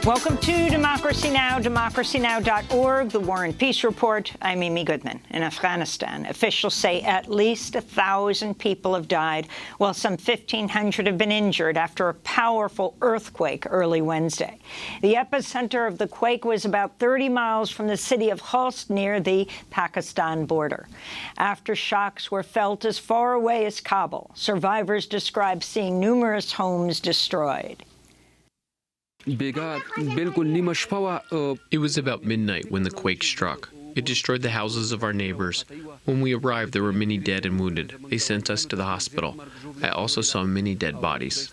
Welcome to Democracy Now!, democracynow.org, the War and Peace Report. I'm Amy Goodman. In Afghanistan, officials say at least 1,000 people have died, while some 1,500 have been injured after a powerful earthquake early Wednesday. The epicenter of the quake was about 30 miles from the city of Khost near the Pakistan border. Aftershocks were felt as far away as Kabul. Survivors describe seeing numerous homes destroyed. It was about midnight when the quake struck. It destroyed the houses of our neighbors. When we arrived, there were many dead and wounded. They sent us to the hospital. I also saw many dead bodies.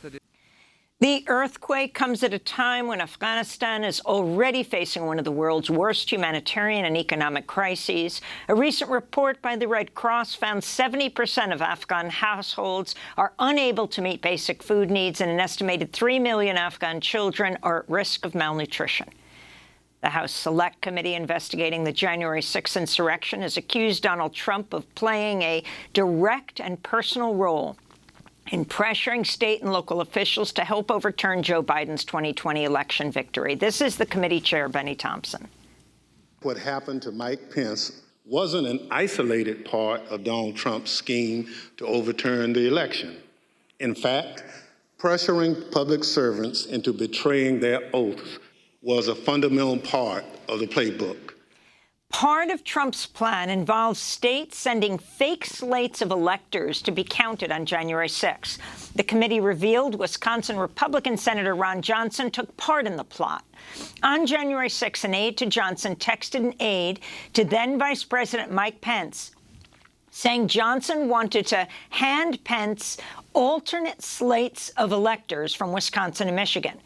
The earthquake comes at a time when Afghanistan is already facing one of the world's worst humanitarian and economic crises. A recent report by the Red Cross found 70% of Afghan households are unable to meet basic food needs, and an estimated 3 million Afghan children are at risk of malnutrition. The House Select Committee investigating the January 6th insurrection has accused Donald Trump of playing a direct and personal role in pressuring state and local officials to help overturn Joe Biden's 2020 election victory. This is the committee chair, Benny Thompson. What happened to Mike Pence wasn't an isolated part of Donald Trump's scheme to overturn the election. In fact, pressuring public servants into betraying their oaths was a fundamental part of the playbook. Part of Trump's plan involves states sending fake slates of electors to be counted on January 6th. The committee revealed Wisconsin Republican Senator Ron Johnson took part in the plot. On January 6th, an aide to Johnson texted an aide to then Vice President Mike Pence, saying Johnson wanted to hand Pence alternate slates of electors from Wisconsin and Michigan.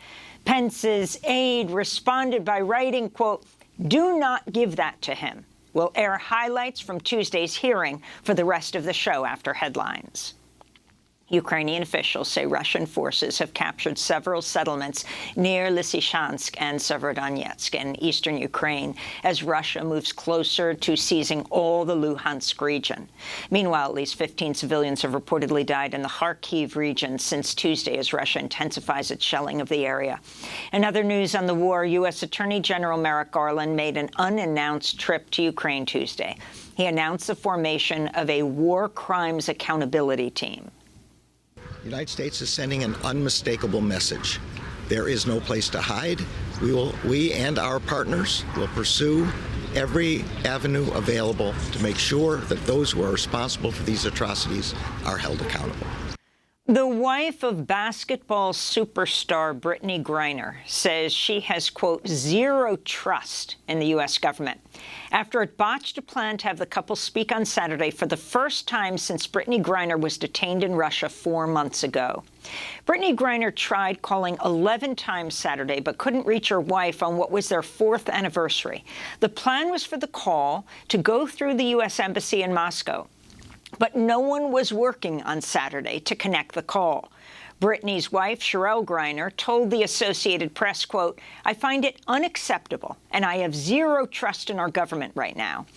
Pence's aide responded by writing, quote, "Do not give that to him." We'll air highlights from Tuesday's hearing for the rest of the show after headlines. Ukrainian officials say Russian forces have captured several settlements near Lysychansk and Severodonetsk in eastern Ukraine as Russia moves closer to seizing all the Luhansk region. Meanwhile, at least 15 civilians have reportedly died in the Kharkiv region since Tuesday as Russia intensifies its shelling of the area. In other news on the war, U.S. Attorney General Merrick Garland made an unannounced trip to Ukraine Tuesday. He announced the formation of a war crimes accountability team. The United States is sending an unmistakable message. There is no place to hide. We and our partners will pursue every avenue available to make sure that those who are responsible for these atrocities are held accountable. The wife of basketball superstar Brittany Griner says she has, quote, zero trust in the U.S. government after it botched a plan to have the couple speak on Saturday for the first time since Brittany Griner was detained in Russia 4 months ago. Brittany Griner tried calling 11 times Saturday but couldn't reach her wife on what was their 4th anniversary. The plan was for the call to go through the U.S. Embassy in Moscow, but no one was working on Saturday to connect the call. Brittany's wife, Cherelle Griner, told the Associated Press, quote, "I find it unacceptable, and I have zero trust in our government right now.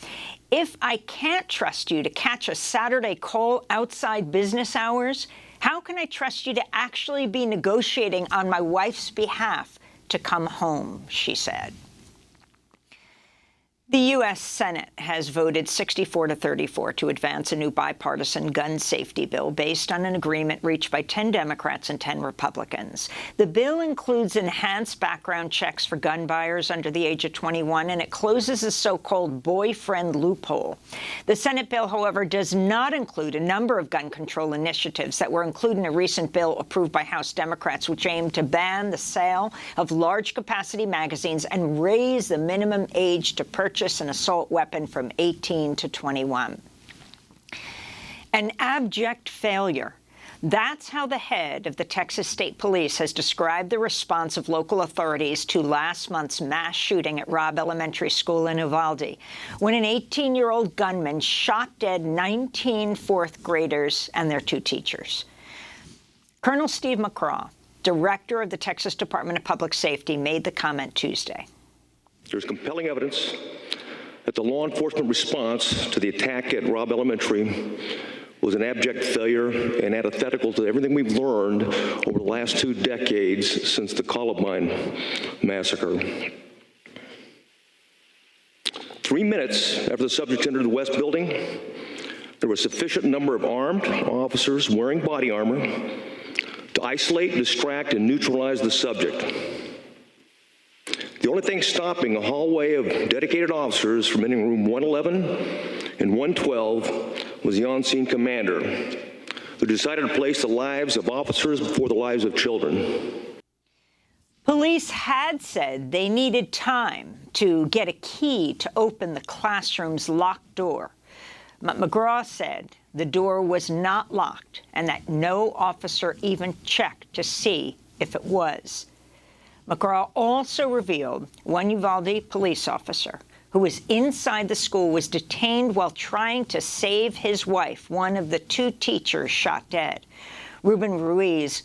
If I can't trust you to catch a Saturday call outside business hours, how can I trust you to actually be negotiating on my wife's behalf to come home?" she said. The U.S. Senate has voted 64-34 to advance a new bipartisan gun safety bill based on an agreement reached by 10 Democrats and 10 Republicans. The bill includes enhanced background checks for gun buyers under the age of 21, and it closes the so-called boyfriend loophole. The Senate bill, however, does not include a number of gun control initiatives that were included in a recent bill approved by House Democrats, which aimed to ban the sale of large-capacity magazines and raise the minimum age to purchase an assault weapon from 18 to 21. An abject failure. That's how the head of the Texas State Police has described the response of local authorities to last month's mass shooting at Robb Elementary School in Uvalde, when an 18-year-old gunman shot dead 19 fourth graders and their 2 teachers. Colonel Steve McCraw, director of the Texas Department of Public Safety, made the comment Tuesday. There's compelling evidence that the law enforcement response to the attack at Robb Elementary was an abject failure and antithetical to everything we've learned over the last 2 decades since the Columbine massacre. 3 minutes after the subject entered the West Building, there was a sufficient number of armed officers wearing body armor to isolate, distract, and neutralize the subject. The only thing stopping a hallway of dedicated officers from entering room 111 and 112 was the on-scene commander, who decided to place the lives of officers before the lives of children. Police had said they needed time to get a key to open the classroom's locked door. But McGraw said the door was not locked and that no officer even checked to see if it was. McGraw also revealed one Uvalde police officer who was inside the school was detained while trying to save his wife, one of the 2 teachers shot dead. Ruben Ruiz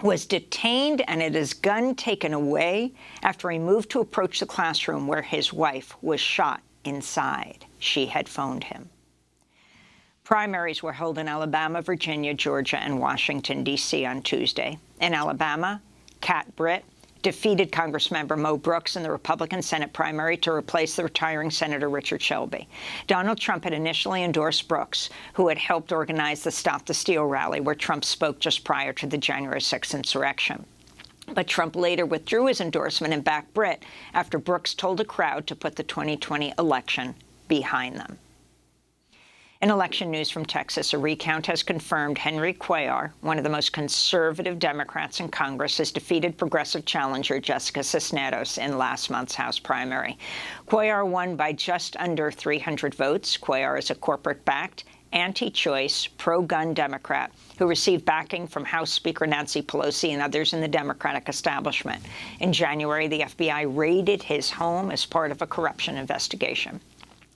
was detained and had his gun taken away after he moved to approach the classroom where his wife was shot inside. She had phoned him. Primaries were held in Alabama, Virginia, Georgia, and Washington, D.C. on Tuesday. In Alabama, Kat Britt defeated Congressmember Mo Brooks in the Republican Senate primary to replace the retiring Senator Richard Shelby. Donald Trump had initially endorsed Brooks, who had helped organize the Stop the Steal rally, where Trump spoke just prior to the January 6th insurrection. But Trump later withdrew his endorsement and backed Britt after Brooks told a crowd to put the 2020 election behind them. In election news from Texas, a recount has confirmed Henry Cuellar, one of the most conservative Democrats in Congress, has defeated progressive challenger Jessica Cisneros in last month's House primary. Cuellar won by just under 300 votes. Cuellar is a corporate-backed, anti-choice, pro-gun Democrat who received backing from House Speaker Nancy Pelosi and others in the Democratic establishment. In January, the FBI raided his home as part of a corruption investigation.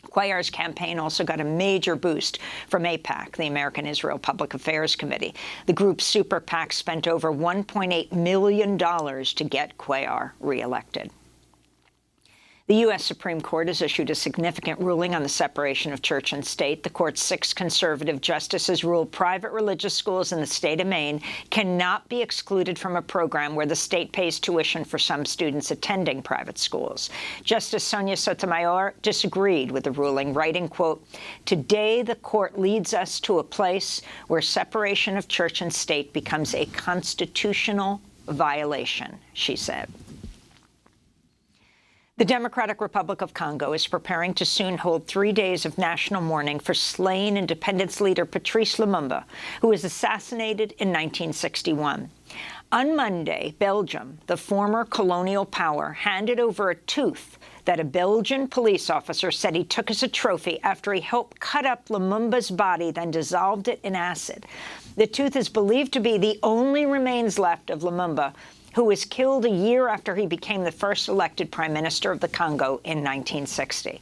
Cuellar's campaign also got a major boost from AIPAC, the American Israel Public Affairs Committee. The group's super PAC spent over $1.8 million to get Cuellar reelected. The U.S. Supreme Court has issued a significant ruling on the separation of church and state. The court's 6 conservative justices ruled private religious schools in the state of Maine cannot be excluded from a program where the state pays tuition for some students attending private schools. Justice Sonia Sotomayor disagreed with the ruling, writing, quote, "Today the court leads us to a place where separation of church and state becomes a constitutional violation," she said. The Democratic Republic of Congo is preparing to soon hold 3 days of national mourning for slain independence leader Patrice Lumumba, who was assassinated in 1961. On Monday, Belgium, the former colonial power, handed over a tooth that a Belgian police officer said he took as a trophy after he helped cut up Lumumba's body, then dissolved it in acid. The tooth is believed to be the only remains left of Lumumba, who was killed a year after he became the first elected prime minister of the Congo in 1960.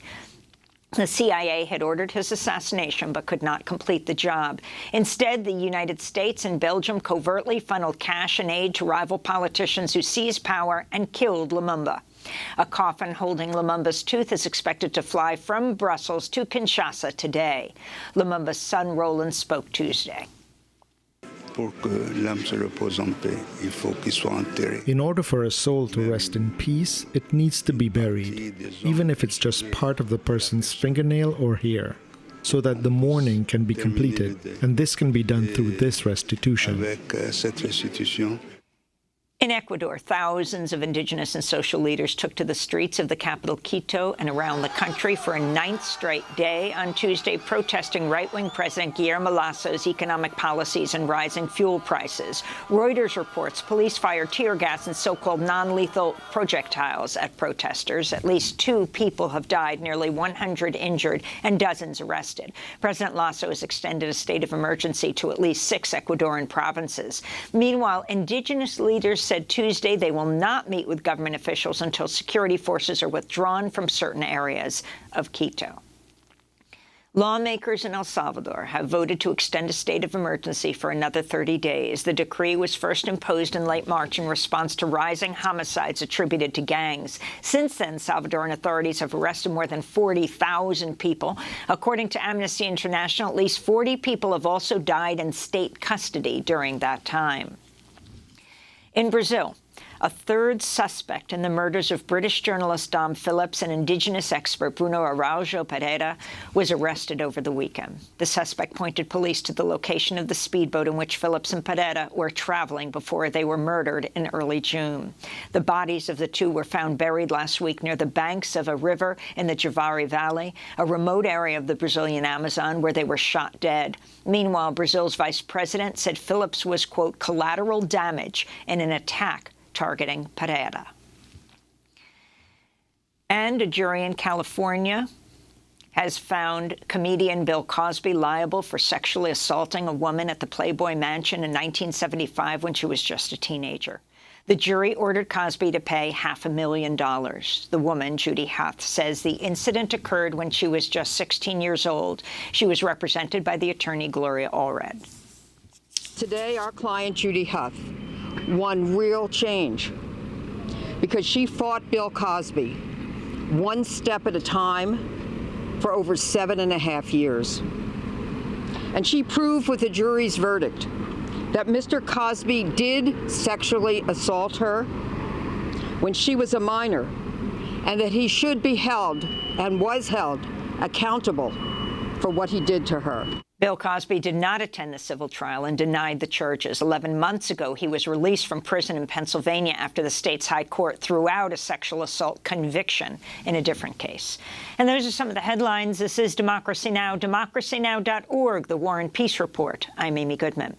The CIA had ordered his assassination but could not complete the job. Instead, the United States and Belgium covertly funneled cash and aid to rival politicians who seized power and killed Lumumba. A coffin holding Lumumba's tooth is expected to fly from Brussels to Kinshasa today. Lumumba's son, Roland, spoke Tuesday. In order for a soul to rest in peace, it needs to be buried, even if it's just part of the person's fingernail or hair, so that the mourning can be completed, and this can be done through this restitution. In Ecuador, thousands of indigenous and social leaders took to the streets of the capital, Quito, and around the country for a 9th straight day on Tuesday, protesting right-wing President Guillermo Lasso's economic policies and rising fuel prices. Reuters reports police fired tear gas and so-called non-lethal projectiles at protesters. At least 2 people have died, nearly 100 injured, and dozens arrested. President Lasso has extended a state of emergency to at least 6 Ecuadorian provinces. Meanwhile, indigenous leaders said Tuesday they will not meet with government officials until security forces are withdrawn from certain areas of Quito. Lawmakers in El Salvador have voted to extend a state of emergency for another 30 days. The decree was first imposed in late March in response to rising homicides attributed to gangs. Since then, Salvadoran authorities have arrested more than 40,000 people. According to Amnesty International, at least 40 people have also died in state custody during that time. In Brazil, a third suspect in the murders of British journalist Dom Phillips and indigenous expert Bruno Araújo Pereira was arrested over the weekend. The suspect pointed police to the location of the speedboat in which Phillips and Pereira were traveling before they were murdered in early June. The bodies of the two were found buried last week near the banks of a river in the Javari Valley, a remote area of the Brazilian Amazon where they were shot dead. Meanwhile, Brazil's vice president said Phillips was, quote, collateral damage in an attack targeting Pereira. And a jury in California has found comedian Bill Cosby liable for sexually assaulting a woman at the Playboy Mansion in 1975 when she was just a teenager. The jury ordered Cosby to pay $500,000. The woman, Judy Huth, says the incident occurred when she was just 16 years old. She was represented by the attorney Gloria Allred. Today, our client, Judy Huth, won real change because she fought Bill Cosby one step at a time for over 7.5 years. And she proved with the jury's verdict that Mr. Cosby did sexually assault her when she was a minor, and that he should be held and was held accountable for what he did to her. Bill Cosby did not attend the civil trial and denied the charges. 11 months ago, he was released from prison in Pennsylvania after the state's high court threw out a sexual assault conviction in a different case. And those are some of the headlines. This is Democracy Now!, democracynow.org, the War and Peace Report. I'm Amy Goodman.